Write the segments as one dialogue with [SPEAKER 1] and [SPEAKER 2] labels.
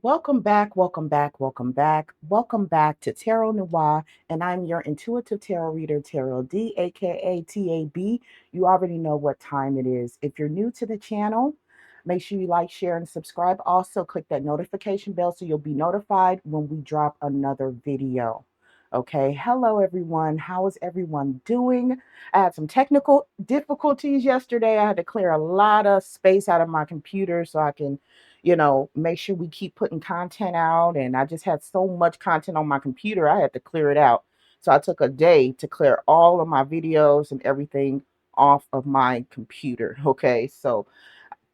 [SPEAKER 1] Welcome back, welcome back, welcome back. Welcome back to Tarot Noir, and I'm your intuitive tarot reader, Tarot D, aka TAB. You already know what time it is. If you're new to the channel, make sure you like, share, and subscribe. Also, click that notification bell so you'll be notified when we drop another video. Okay, hello everyone. How is everyone doing? I had some technical difficulties yesterday. I had to clear a lot of space out of my computer so I can make sure we keep putting content out. And I just had so much content on my computer, I had to clear it out. So I took a day to clear all of my videos and everything off of my computer. Okay. So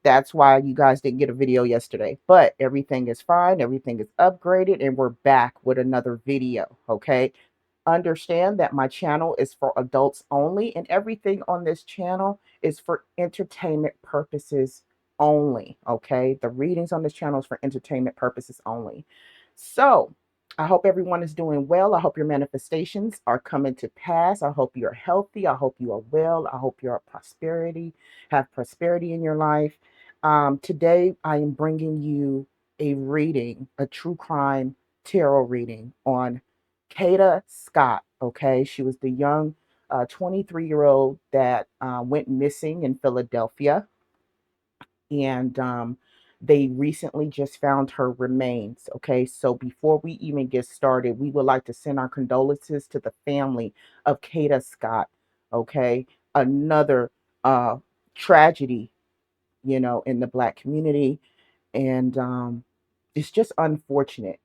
[SPEAKER 1] that's why you guys didn't get a video yesterday, but everything is fine. Everything is upgraded and we're back with another video. Okay. Understand that my channel is for adults only, and everything on this channel is for entertainment purposes only. Okay, the readings on this channel is for entertainment purposes only. So I hope everyone is doing well. I hope your manifestations are coming to pass. I hope you're healthy. I hope you are well. I hope you're have prosperity in your life. Today I am bringing you a reading, a true crime tarot reading on Kada Scott. Okay, she was the young 23-year-old that went missing in Philadelphia, and they recently just found her remains. Okay, so before we even get started, we would like to send our condolences to the family of Kada Scott. Okay, another tragedy, in the Black community, and it's just unfortunate,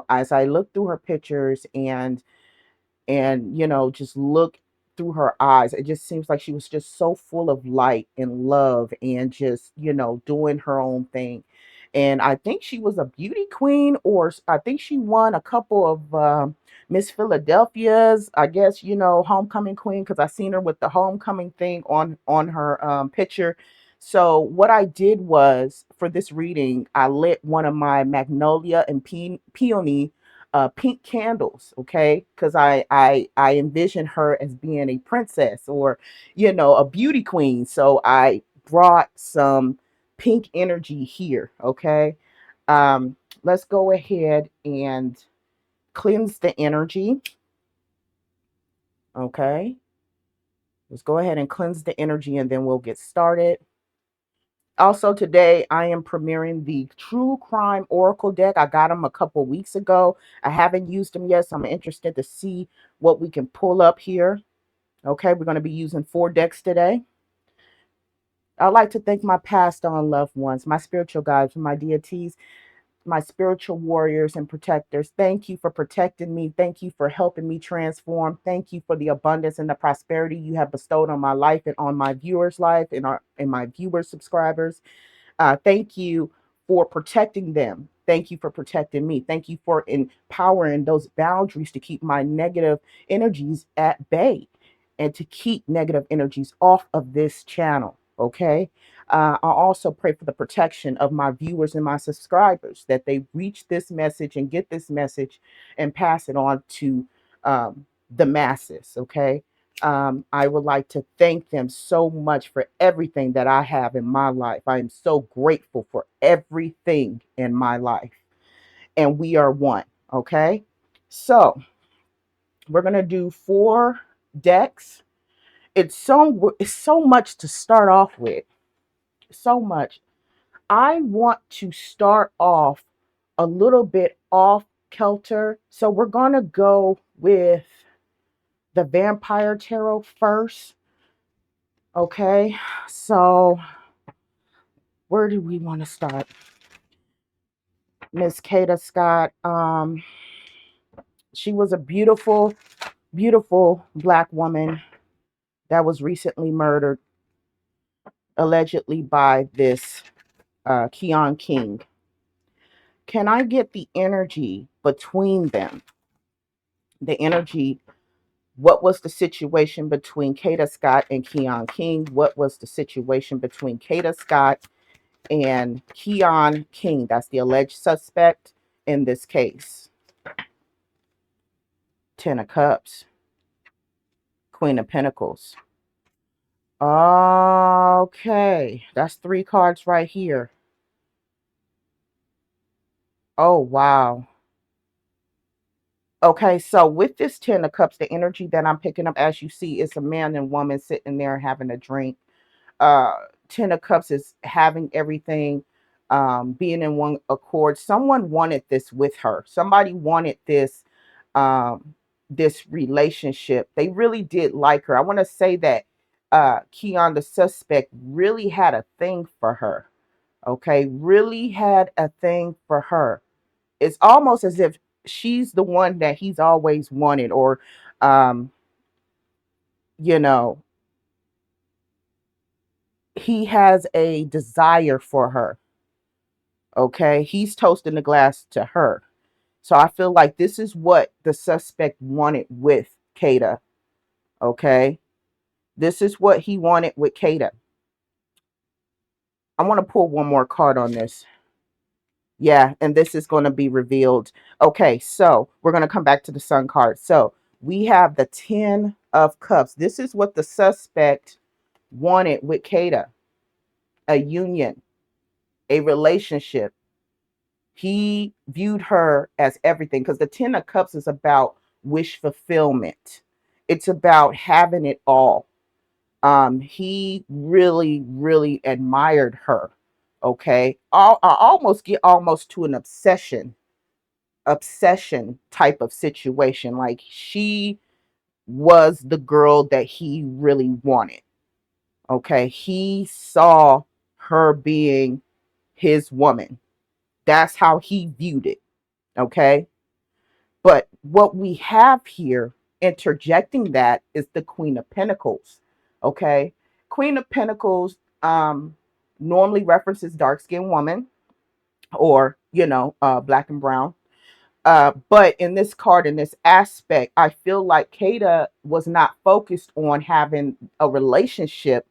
[SPEAKER 1] as I look through her pictures and just look through her eyes, it just seems like she was just so full of light and love and just doing her own thing. And I think she was a beauty queen, or I think she won a couple of Miss Philadelphia's, I guess, homecoming queen, because I seen her with the homecoming thing on her picture. So what I did was, for this reading, I lit one of my magnolia and peony pink candles. Okay, because I envision her as being a princess, or a beauty queen. So I brought some pink energy here. Okay, let's go ahead and cleanse the energy. Okay, let's go ahead and cleanse the energy, and then we'll get started. Also, today I am premiering the True Crime Oracle deck. I got them a couple weeks ago. I haven't used them yet, so I'm interested to see what we can pull up here. Okay, we're going to be using 4 decks today. I'd like to thank my passed on loved ones, my spiritual guides, my deities, my spiritual warriors and protectors. Thank you for protecting me. Thank you for helping me transform. Thank you for the abundance and the prosperity you have bestowed on my life and on my viewers' life and my viewers' subscribers. Thank you for protecting them. Thank you for protecting me. Thank you for empowering those boundaries to keep my negative energies at bay and to keep negative energies off of this channel. Okay. I also pray for the protection of my viewers and my subscribers, that they reach this message and get this message and pass it on to the masses. Okay. I would like to thank them so much for everything that I have in my life. I am so grateful for everything in my life. And we are one. Okay. So we're going to do 4 decks. It's so much to start off with. So much. I want to start off a little bit off kilter. So we're going to go with the Vampire Tarot first. Okay, so where do we want to start? Miss Kada Scott. She was a beautiful, beautiful Black woman that was recently murdered, allegedly by this Keon King. Can I get the energy between them? The energy. What was the situation between Kada Scott and Keon King? What was the situation between Kada Scott and Keon King? That's the alleged suspect in this case. Ten of Cups, Queen of Pentacles. Okay, that's three cards right here. Oh, wow. Okay, so with this Ten of Cups, the energy that I'm picking up, as you see, is a man and woman sitting there having a drink. uh Ten of Cups is having everything, being in one accord. Someone wanted this with her. Somebody wanted this relationship. They really did like her. I want to say that Keon, the suspect, really had a thing for her. Okay, really had a thing for her. It's almost as if she's the one that he's always wanted, or um you know he has a desire for her. Okay, he's toasting the glass to her. So I feel like this is what the suspect wanted with Kada. Okay, this is what he wanted with Kada. I want to pull one more card on this. Yeah, and this is going to be revealed. Okay, so we're going to come back to the Sun card. So we have the Ten of Cups. This is what the suspect wanted with Kada: a union, a relationship. He viewed her as everything, because the Ten of Cups is about wish fulfillment. It's about having it all. He really, really admired her. Okay, I almost get almost to an obsession type of situation. Like, she was the girl that he really wanted. Okay, he saw her being his woman. That's how he viewed it. Okay, but what we have here interjecting that is the Queen of Pentacles. Okay, Queen of Pentacles normally references dark skinned woman, or black and brown. But in this card, in this aspect, I feel like Kada was not focused on having a relationship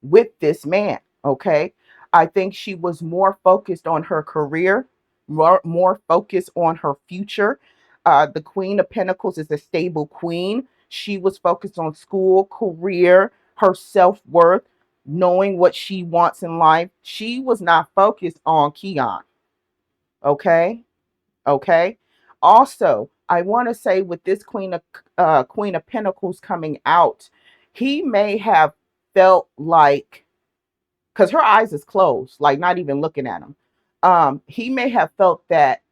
[SPEAKER 1] with this man. Okay. I think she was more focused on her career, more focused on her future. The Queen of Pentacles is a stable queen. She was focused on school, career, her self worth, knowing what she wants in life. She was not focused on Keon. Okay. Okay. Also, I want to say, with this Queen of Pentacles coming out, he may have felt like, because her eyes is closed, like not even looking at him. He may have felt that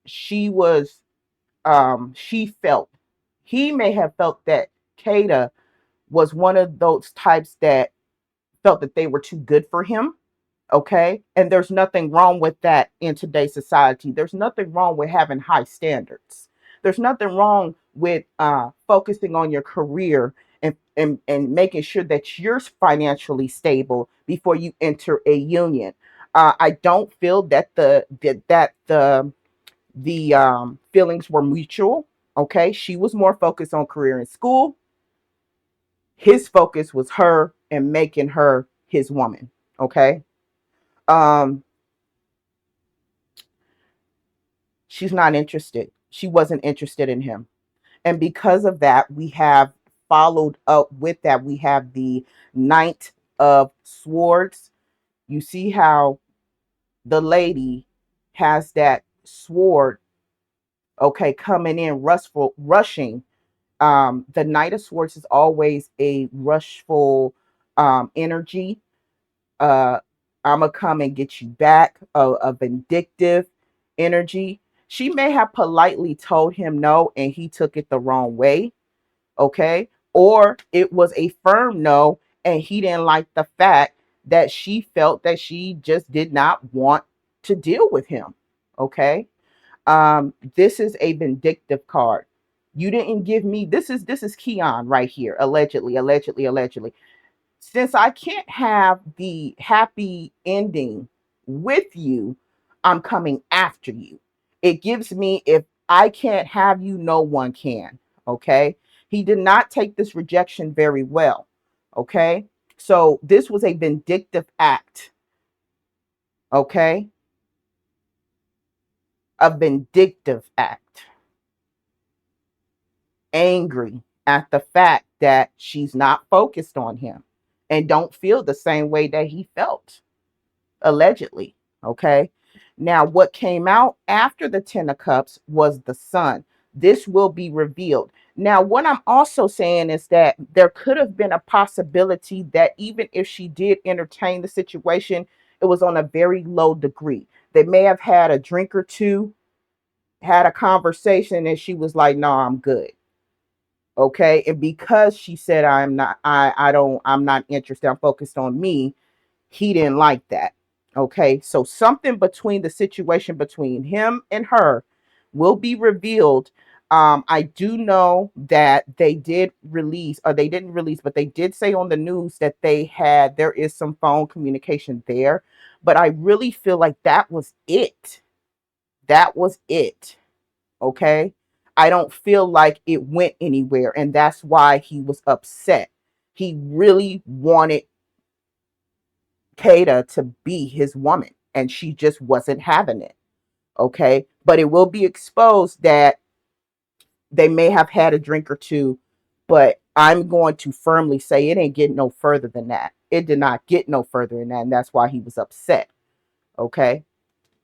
[SPEAKER 1] she was she felt he may have felt that Kada was one of those types that felt that they were too good for him. Okay, and there's nothing wrong with that in today's society. There's nothing wrong with having high standards. There's nothing wrong with focusing on your career, and making sure that you're financially stable before you enter a union. I don't feel that the feelings were mutual. Okay, she was more focused on career and school. His focus was her and making her his woman. Okay. um she's not interested. She wasn't interested in him. And because of that, we have followed up with that. We have the Knight of Swords. You see how the lady has that sword, okay, coming in rushing. The Knight of Swords is always a rushful energy. uh I'm gonna come and get you back, a vindictive energy. She may have politely told him no and he took it the wrong way. Okay, or it was a firm no and he didn't like the fact that she felt that she just did not want to deal with him. Okay, this is a vindictive card. You didn't give me, this is Keon right here, allegedly, allegedly, allegedly. Since I can't have the happy ending with you, I'm coming after you. It gives me, if I can't have you, no one can. Okay. He did not take this rejection very well. Okay. So this was a vindictive act. Okay. A vindictive act. angry at the fact that she's not focused on him and don't feel the same way that he felt, allegedly. Okay. Now, what came out after the Ten of Cups was the Sun. This will be revealed. Now, what I'm also saying is that there could have been a possibility that even if she did entertain the situation, it was on a very low degree. They may have had a drink or two, had a conversation, and she was like, "No, I'm good." Okay. And because she said, I'm not interested, I'm focused on me, he didn't like that. Okay. So something between the situation between him and her will be revealed. I do know that they did release, or they didn't release, but they did say on the news that there is some phone communication there. But I really feel like that was it. That was it. Okay. I don't feel like it went anywhere. And that's why he was upset. He really wanted Kada to be his woman, and she just wasn't having it. Okay. But it will be exposed that they may have had a drink or two, but I'm going to firmly say it ain't getting no further than that. It did not get no further than that. And that's why he was upset. Okay.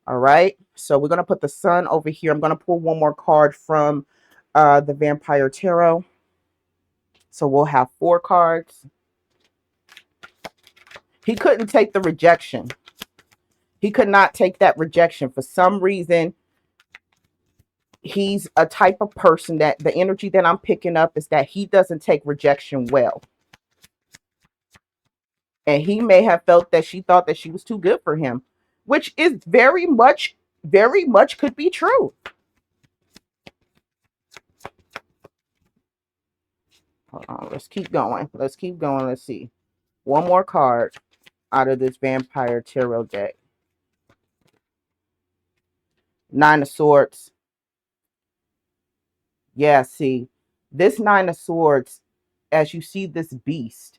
[SPEAKER 1] All right. So we're going to put the Sun over here. I'm going to pull one more card from the Vampire Tarot. So we'll have 4 cards. He couldn't take the rejection. He could not take that rejection. For some reason, he's a type of person that the energy that I'm picking up is that he doesn't take rejection well. And he may have felt that she thought that she was too good for him, which is very much could be true. Hold on, let's keep going. Let's keep going. Let's see. One more card out of this Vampire Tarot deck. 9 of Swords. Yeah, see, this 9 of Swords, as you see this beast,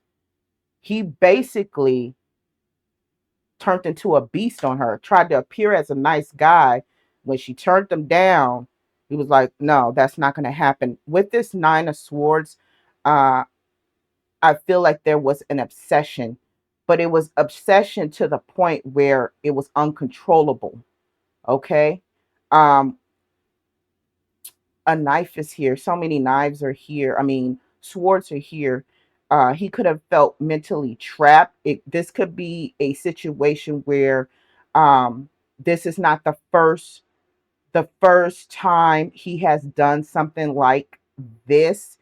[SPEAKER 1] he basically turned into a beast on her, tried to appear as a nice guy. When she turned him down, he was like, no, that's not going to happen. With this 9 of Swords, uh, I feel like there was an obsession, but it was obsession to the point where it was uncontrollable. Okay. Um, a knife is here. So many knives are here. I mean, swords are here. He could have felt mentally trapped. This could be a situation where this is not the first time he has done something like this.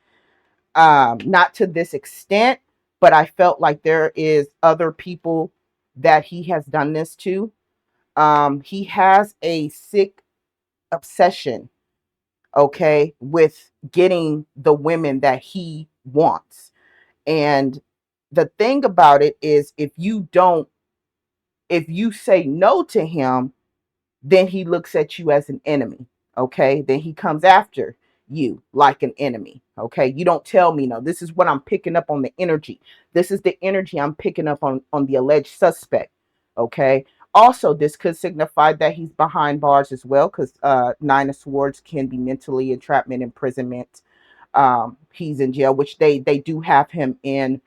[SPEAKER 1] Not to this extent, but I felt like there is other people that he has done this to. He has a sick obsession, okay, with getting the women that he wants. And the thing about it is, if you say no to him, then he looks at you as an enemy. Okay. Then he comes after you like an enemy. Okay. You don't tell me no. This is what I'm picking up on the energy. This is the energy I'm picking up on the alleged suspect. Okay. Also, this could signify that he's behind bars as well, because 9 of Swords can be mentally entrapment, imprisonment. He's in jail, which they do have him in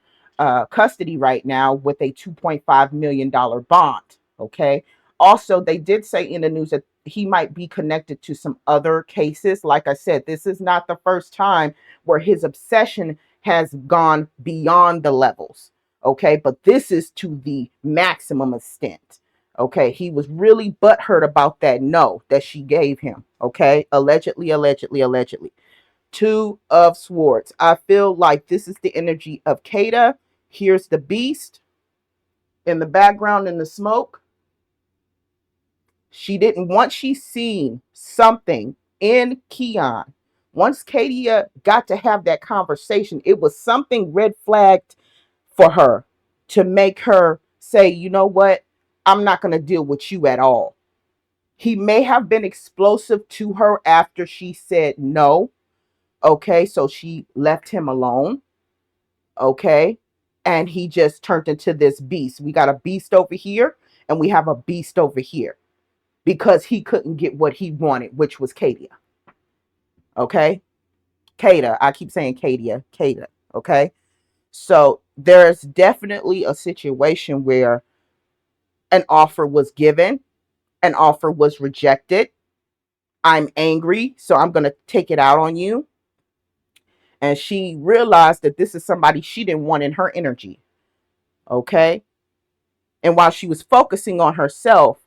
[SPEAKER 1] custody right now with a $2.5 million bond. Okay. Also, they did say in the news that he might be connected to some other cases. Like I said, this is not the first time where his obsession has gone beyond the levels. Okay. But this is to the maximum extent. Okay. He was really butthurt about that no that she gave him. Okay. Allegedly, allegedly, allegedly. 2 of Swords. I feel like this is the energy of Kada. Here's the beast in the background in the smoke. She didn't, once she seen something in Keon, once Katia got to have that conversation, it was something red flagged for her to make her say, you know what? I'm not going to deal with you at all. He may have been explosive to her after she said no. Okay, so she left him alone. Okay, and he just turned into this beast. We got a beast over here, and we have a beast over here because he couldn't get what he wanted, which was Katia. Okay, Kada. I keep saying Kadia, Kada. Okay. So there's definitely a situation where an offer was given, an offer was rejected. I'm angry, so I'm going to take it out on you. And she realized that this is somebody she didn't want in her energy. Okay. And while she was focusing on herself,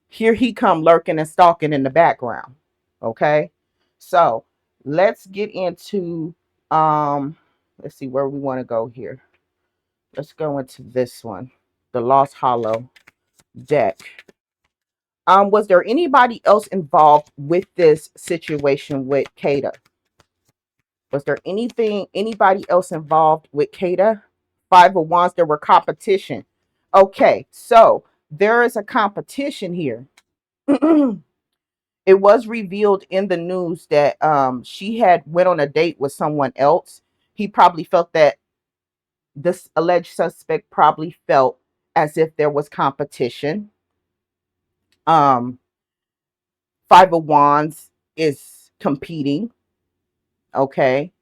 [SPEAKER 1] here he come lurking and stalking in the background. Okay. So let's get into let's see where we want to go here. Let's go into this one, the Lost Hollow deck. Was there anybody else involved with this situation with Kada? Was there anybody else involved with Kada? Five of Wands, there were competition. Okay, so there is a competition here. It was revealed in the news that she had went on a date with someone else. He probably felt that this alleged suspect probably felt as if there was competition. Um, Five of Wands is competing. Okay.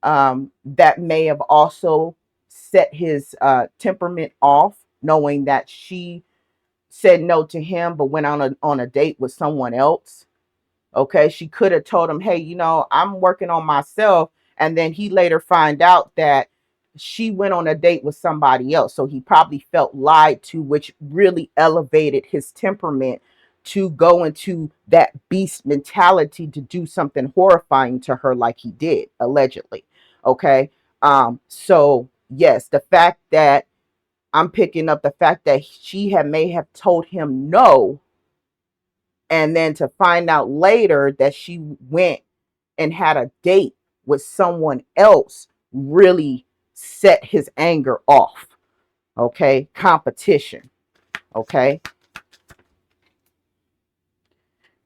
[SPEAKER 1] That may have also set his temperament off, knowing that she said no to him but went on a date with someone else. Okay, she could have told him, hey, I'm working on myself. And then he later find out that she went on a date with somebody else. So he probably felt lied to, which really elevated his temperament to go into that beast mentality to do something horrifying to her like he did, allegedly. Okay. So yes, the fact that I'm picking up the fact that she may have told him no, and then to find out later that she went and had a date with someone else really set his anger off. Okay. Competition. Okay.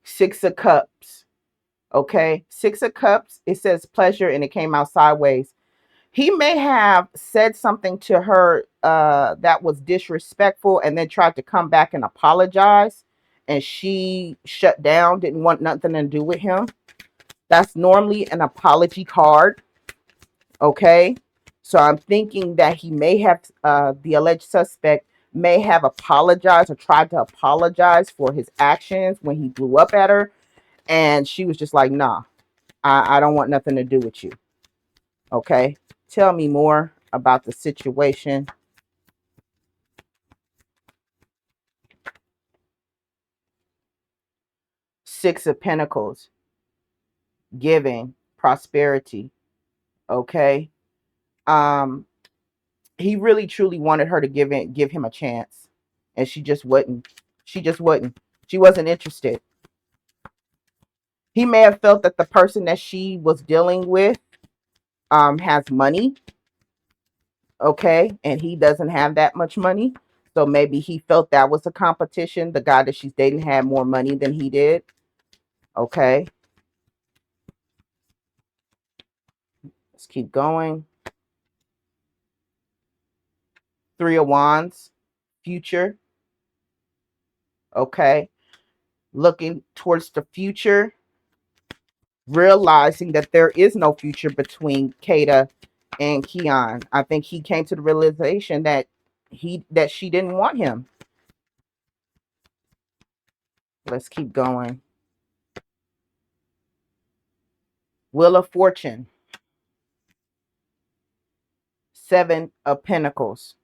[SPEAKER 1] Six of Cups. Okay. Six of Cups. It says pleasure and it came out sideways. He may have said something to her that was disrespectful and then tried to come back and apologize. And she shut down, didn't want nothing to do with him. That's normally an apology card. Okay. So I'm thinking that he may have, the alleged suspect may have apologized or tried to apologize for his actions when he blew up at her. And she was just like, nah, I don't want nothing to do with you. Okay. Tell me more about the situation. Six of Pentacles, giving, prosperity. Okay. Um, he really truly wanted her to give him a chance. And she just wouldn't. She just wouldn't. She wasn't interested. He may have felt that the person that she was dealing with has money. Okay. And he doesn't have that much money. So maybe he felt that was a competition. The guy that she's dating had more money than he did. Okay. Let's keep going. Three of Wands, future. Okay. Looking towards the future, realizing that there is no future between Kada and Keon. I think he came to the realization that she didn't want him. Let's keep going. Wheel of Fortune. Seven of Pentacles.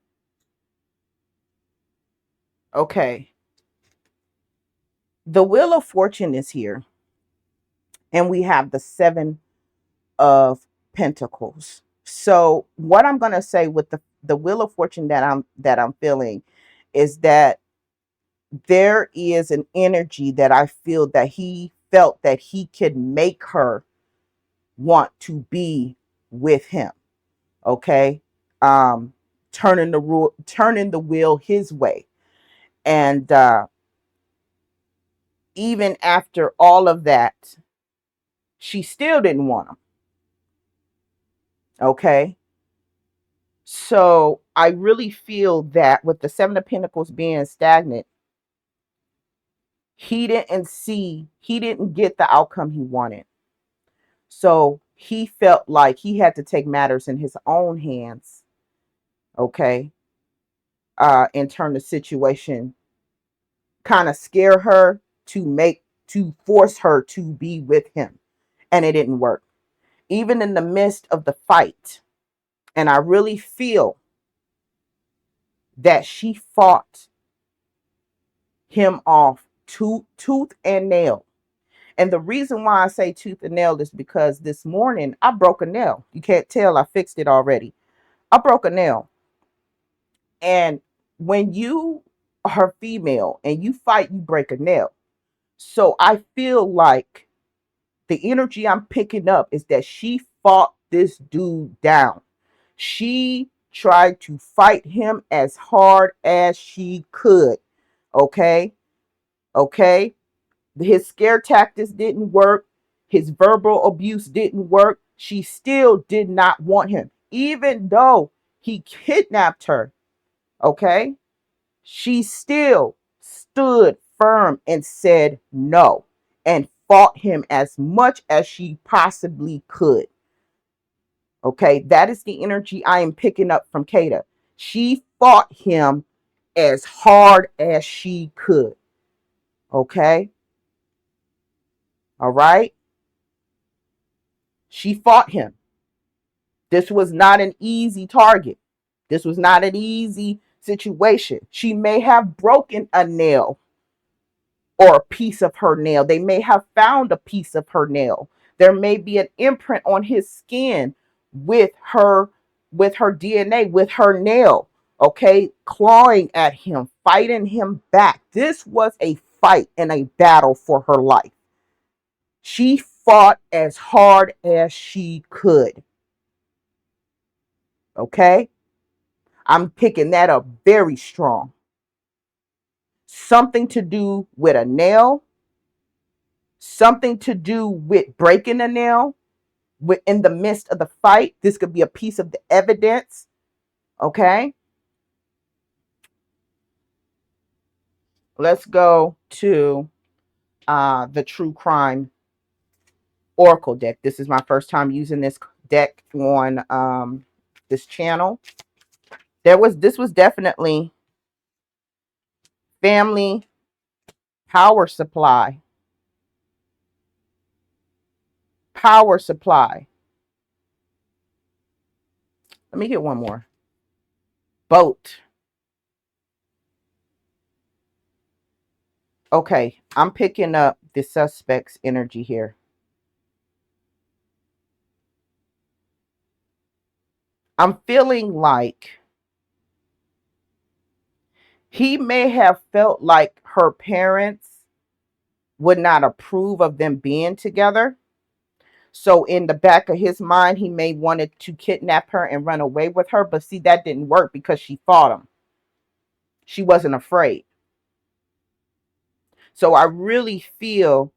[SPEAKER 1] Okay. The Wheel of Fortune is here. And we have the Seven of Pentacles. So what I'm going to say with the Wheel of Fortune that I'm feeling is that there is an energy that I feel that he felt that he could make her want to be with him. Okay. Turning the wheel his way. And even after all of that, she still didn't want him. Okay. So I really feel that with the Seven of Pentacles being stagnant, he didn't get the outcome he wanted. So he felt like he had to take matters in his own hands, okay, and turn the situation, kind of scare her to force her to be with him. And it didn't work. Even in the midst of the fight. And I really feel that she fought him off tooth and nail. And the reason why I say tooth and nail is because this morning I broke a nail. You can't tell, I fixed it already. I broke a nail. And when you are female and you fight, you break a nail. So I feel like the energy I'm picking up is that she fought this dude down. She tried to fight him as hard as she could. Okay? Okay? His scare tactics didn't work. His verbal abuse didn't work. She still did not want him. Even though he kidnapped her, okay? She still stood firm and said no and fought him as much as she possibly could. Okay, that is the energy I am picking up from Kada. She fought him as hard as she could. Okay, all right. She fought him. This was not an easy target. This was not an easy situation. She may have broken a nail or a piece of her nail. They may have found a piece of her nail. There may be an imprint on his skin with her DNA, with her nail, okay, clawing at him, fighting him back. This was a fight and a battle for her life. She fought as hard as she could. Okay? I'm picking that up very strong. Something to do with a nail, something to do with breaking a nail in the midst of the fight. This could be a piece of the evidence. Okay. Let's go to the True Crime Oracle deck. This is my first time using this deck on this channel. This was definitely family power supply. Power supply. Let me get one more. Boat. Okay, I'm picking up the suspect's energy here. I'm feeling like he may have felt like her parents would not approve of them being together. So in the back of his mind, he may wanted to kidnap her and run away with her. But see, that didn't work because she fought him. She wasn't afraid. So I really feel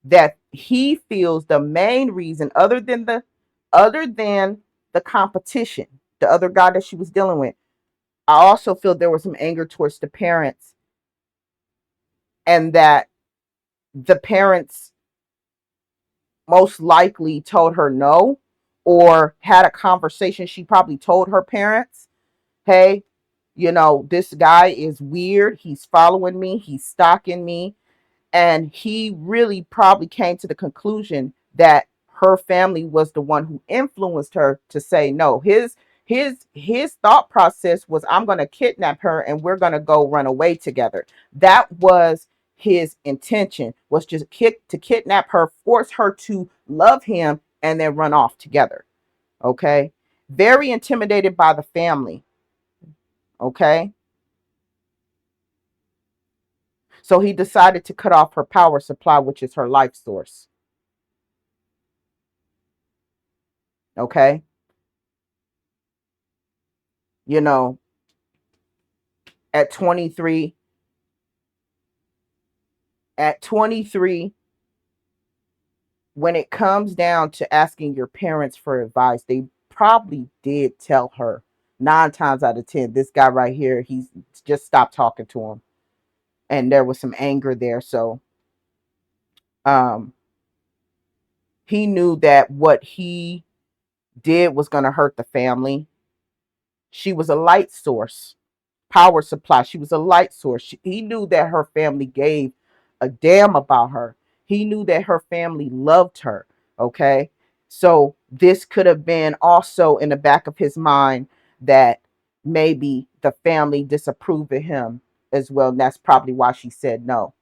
[SPEAKER 1] that he feels the main reason, other than the competition, the other guy that she was dealing with. I also feel there was some anger towards the parents, and that the parents most likely told her no, or had a conversation. She probably told her parents, hey, this guy is weird. He's following me. He's stalking me. And he really probably came to the conclusion that her family was the one who influenced her to say no. His thought process was, I'm going to kidnap her and we're going to go run away together. That was his intention, was just to kidnap her, force her to love him, and then run off together. Okay? Very intimidated by the family. Okay? So he decided to cut off her power supply, which is her life source. Okay? You know, at 23, at 23, when it comes down to asking your parents for advice, they probably did tell her 9 times out of 10, this guy right here, he's just stopped talking to him. And there was some anger there. So, um, He knew that what he did was going to hurt the family. She was a light source, power supply. She was a light source. He knew that her family gave a damn about her. He knew that her family loved her. Okay. So this could have been also in the back of his mind that maybe the family disapproved of him as well. And that's probably why she said no.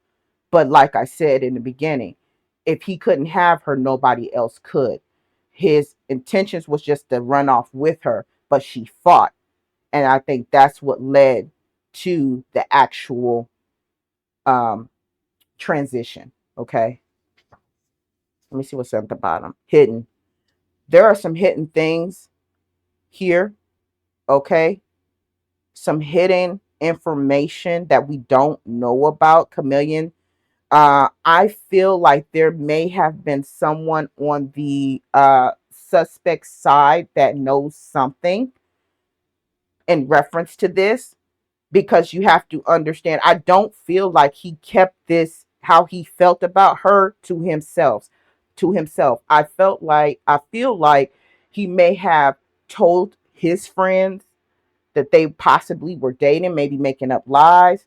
[SPEAKER 1] But like I said in the beginning, if he couldn't have her, nobody else could. His intentions was just to run off with her, but she fought. And I think that's what led to the actual um, transition. Okay. Let me see what's at the bottom. Hidden. There are some hidden things here. Okay. Some hidden information that we don't know about Chameleon. I feel like there may have been someone on the suspect side that knows something in reference to this, because you have to understand, I don't feel like he kept this, how he felt about her, to himself. I feel like he may have told his friends that they possibly were dating, maybe making up lies,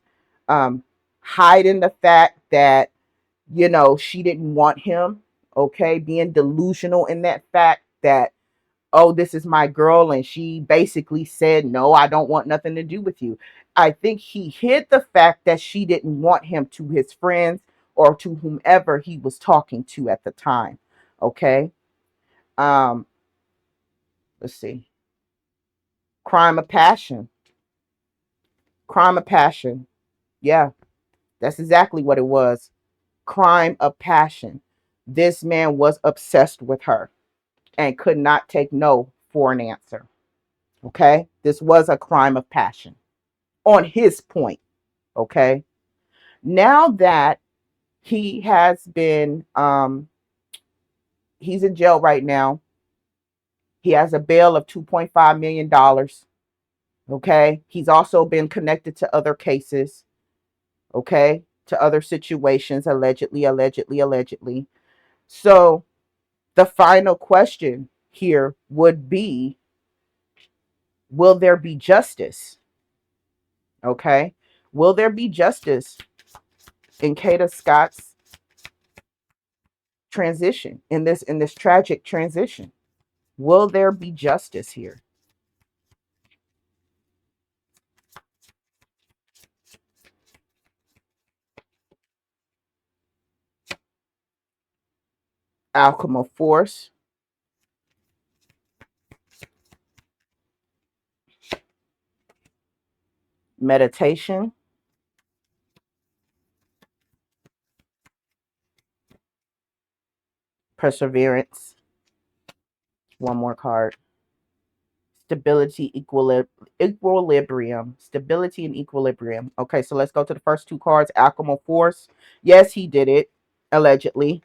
[SPEAKER 1] um, hiding the fact that, she didn't want him. Okay. Being delusional in that fact that, oh, this is my girl. And she basically said, no, I don't want nothing to do with you. I think he hid the fact that she didn't want him to his friends or to whomever he was talking to at the time. Okay. Um, let's see. Crime of passion. Crime of passion. Yeah, that's exactly what it was. Crime of passion. This man was obsessed with her and could not take no for an answer. Okay. This was a crime of passion on his point. Okay. Now that he has been, he's in jail right now. He has a bail of $2.5 million. Okay. He's also been connected to other cases. Okay. To other situations, allegedly, allegedly, allegedly. So the final question here would be, will there be justice? Okay. Will there be justice in Kada Scott's transition, in this tragic transition? Will there be justice here? Outcome of force, meditation, perseverance. One more card. Stability, equilibrium. Stability and equilibrium. Okay, so let's go to the first two cards. Outcome of force. Yes, he did it, allegedly.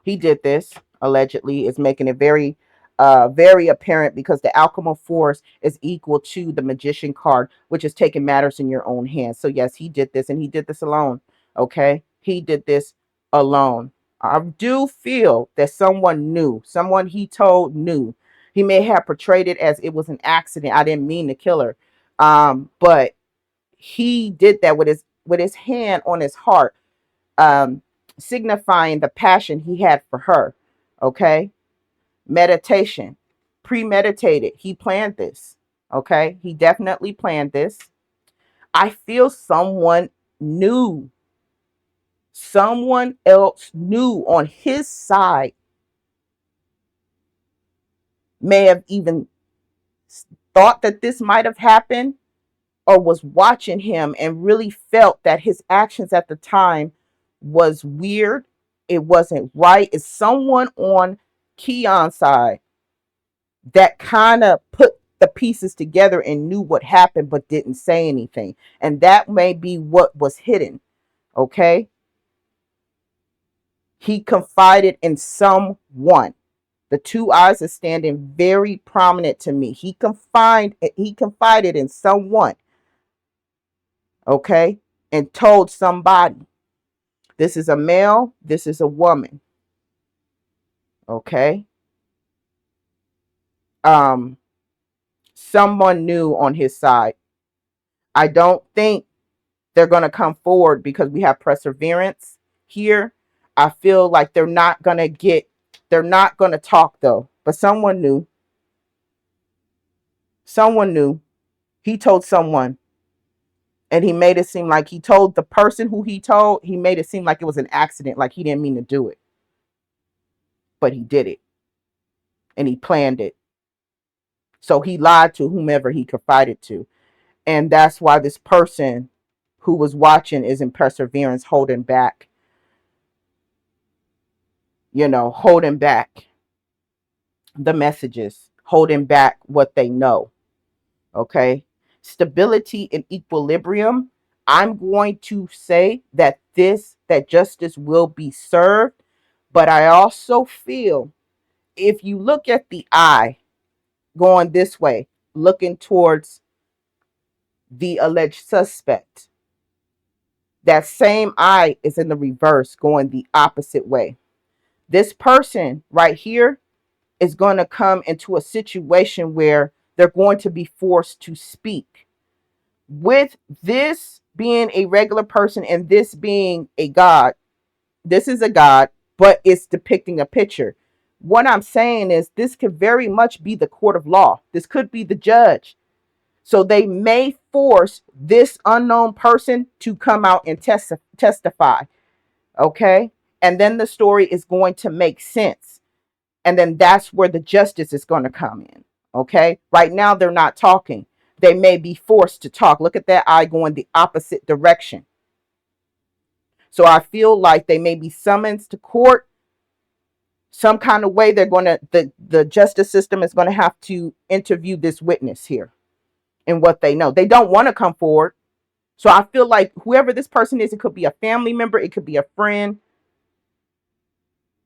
[SPEAKER 1] He did this allegedly, is making it very very apparent, because the outcome of force is equal to the magician card, which is taking matters in your own hands. So yes, he did this, and he did this alone. Okay, he did this alone. I do feel that someone he told knew. He may have portrayed it as it was an accident, I didn't mean to kill her, but he did that with his hand on his heart, um, signifying the passion he had for her. Okay. Meditation, premeditated. He planned this. Okay. He definitely planned this. I feel knew, someone else knew on his side, may have even thought that this might have happened, or was watching him and really felt that his actions at the time was weird. It wasn't right. It's someone on Keon's side that kind of put the pieces together and knew what happened but didn't say anything. And that may be what was hidden. Okay. He confided in someone. The two eyes are standing very prominent to me. He confided in someone. Okay. And told somebody. This is a male. This is a woman. Okay. Um, Someone new on his side. I don't think they're going to come forward because we have perseverance here. I feel like they're not going to talk though. But someone knew. He told someone, and he made it seem like he told the person who he made it seem like it was an accident, like he didn't mean to do it. But he did it and he planned it. So he lied to whomever he confided to. And that's why this person who was watching is in perseverance, holding back, holding back the messages, holding back what they know. Okay. Stability and equilibrium. I'm going to say that justice will be served, but I also feel if you look at the eye going this way, looking towards the alleged suspect, that same eye is in the reverse, going the opposite way. This person right here is going to come into a situation where they're going to be forced to speak. With this being a regular person and this being a god, this is a god, but it's depicting a picture. What I'm saying is this could very much be the court of law. This could be the judge. So they may force this unknown person to come out and testify. Okay. And then the story is going to make sense. And then that's where the justice is going to come in. Okay. Right now, they're not talking. They may be forced to talk. Look at that eye going the opposite direction. So I feel like they may be summoned to court some kind of way. The justice system is going to have to interview this witness here and what they know. They don't want to come forward. So I feel like whoever this person is, it could be a family member, it could be a friend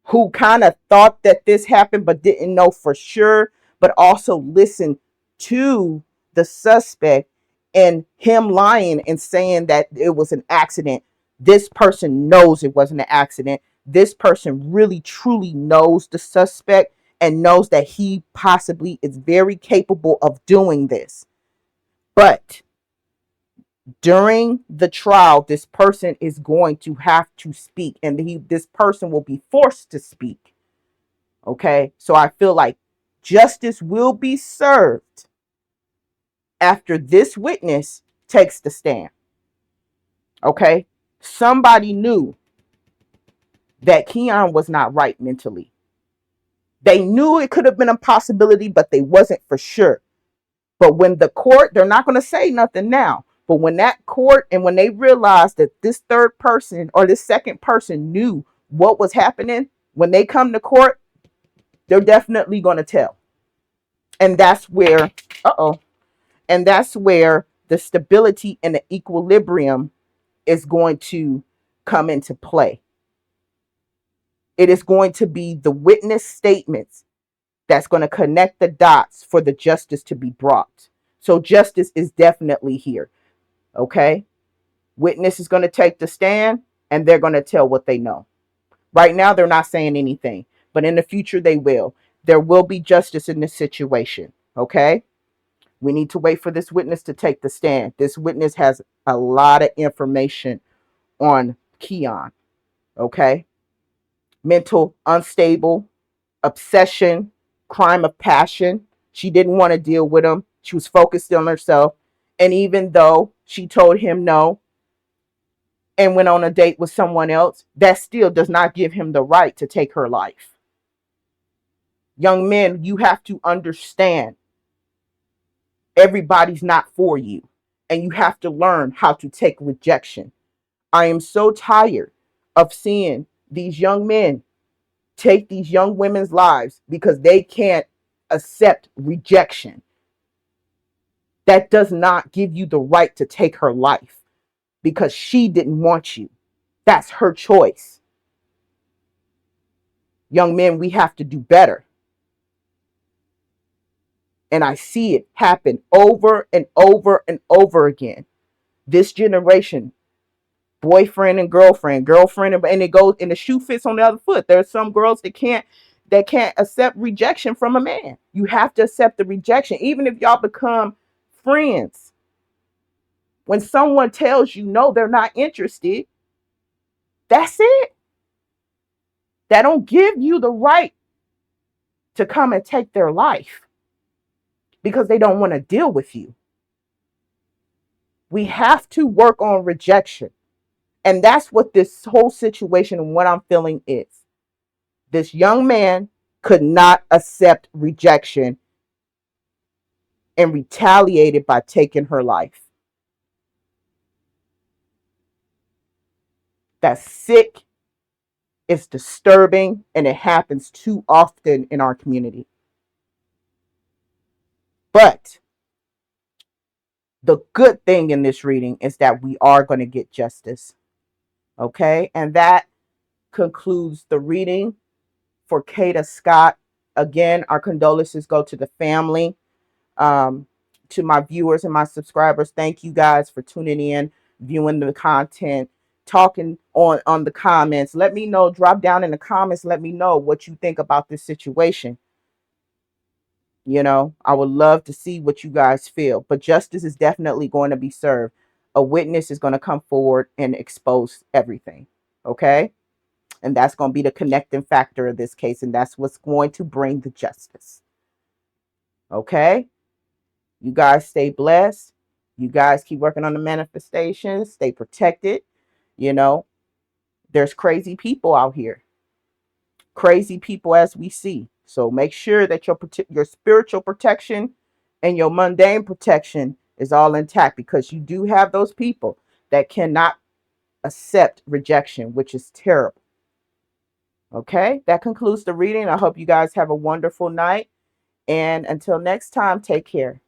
[SPEAKER 1] who kind of thought that this happened but didn't know for sure, but also listened to the suspect and him lying and saying that it was an accident. This person knows it wasn't an accident. This person really truly knows the suspect and knows that he possibly is very capable of doing this. But during the trial, this person is going to have to speak, and this person will be forced to speak. Okay, so I feel like justice will be served after this witness takes the stand. Okay, somebody knew that Keon was not right mentally. They knew it could have been a possibility, but they wasn't for sure. But when the court, they're not going to say nothing now. But when that court and when they realized that this third person or this second person knew what was happening, when they come to court, they're definitely going to tell. And that's where, and that's where the stability and the equilibrium is going to come into play. It is going to be the witness statements that's going to connect the dots for the justice to be brought. So justice is definitely here. Okay. Witness is going to take the stand and they're going to tell what they know. Right now, they're not saying anything, but in the future, they will. There will be justice in this situation. Okay. We need to wait for this witness to take the stand. This witness has a lot of information on Keon. Okay. Mental unstable, obsession, crime of passion. She didn't want to deal with him. She was focused on herself. And even though she told him no and went on a date with someone else, that still does not give him the right to take her life. Young men, you have to understand everybody's not for you. And you have to learn how to take rejection. I am so tired of seeing these young men take these young women's lives because they can't accept rejection. That does not give you the right to take her life because she didn't want you. That's her choice. Young men, we have to do better. And I see it happen over and over and over again. This generation, boyfriend and girlfriend, and it goes, and the shoe fits on the other foot. There's some girls that can't that can't accept rejection from a man. You have to accept the rejection, even if y'all become friends. When someone tells you no, they're not interested, that's it. That don't give you the right to come and take their life because they don't want to deal with you. We have to work on rejection. And that's what this whole situation and what I'm feeling is. This young man could not accept rejection and retaliated by taking her life. That's sick. It's disturbing, and it happens too often in our community. But the good thing in this reading is that we are going to get justice. Okay? And that concludes the reading for Kada Scott. Again, our condolences go to the family, to my viewers and my subscribers. Thank you guys for tuning in, viewing the content, talking on the comments. Let me know, drop down in the comments, let me know what you think about this situation. You know, I would love to see what you guys feel, but justice is definitely going to be served. A witness is going to come forward and expose everything. Okay? And that's going to be the connecting factor of this case, and that's what's going to bring the justice. Okay? You guys stay blessed. You guys keep working on the manifestations. Stay protected. You know, there's crazy people out here. Crazy people as we see. So make sure that your spiritual protection and your mundane protection is all intact, because you do have those people that cannot accept rejection, which is terrible. Okay, that concludes the reading. I hope you guys have a wonderful night. And until next time, take care.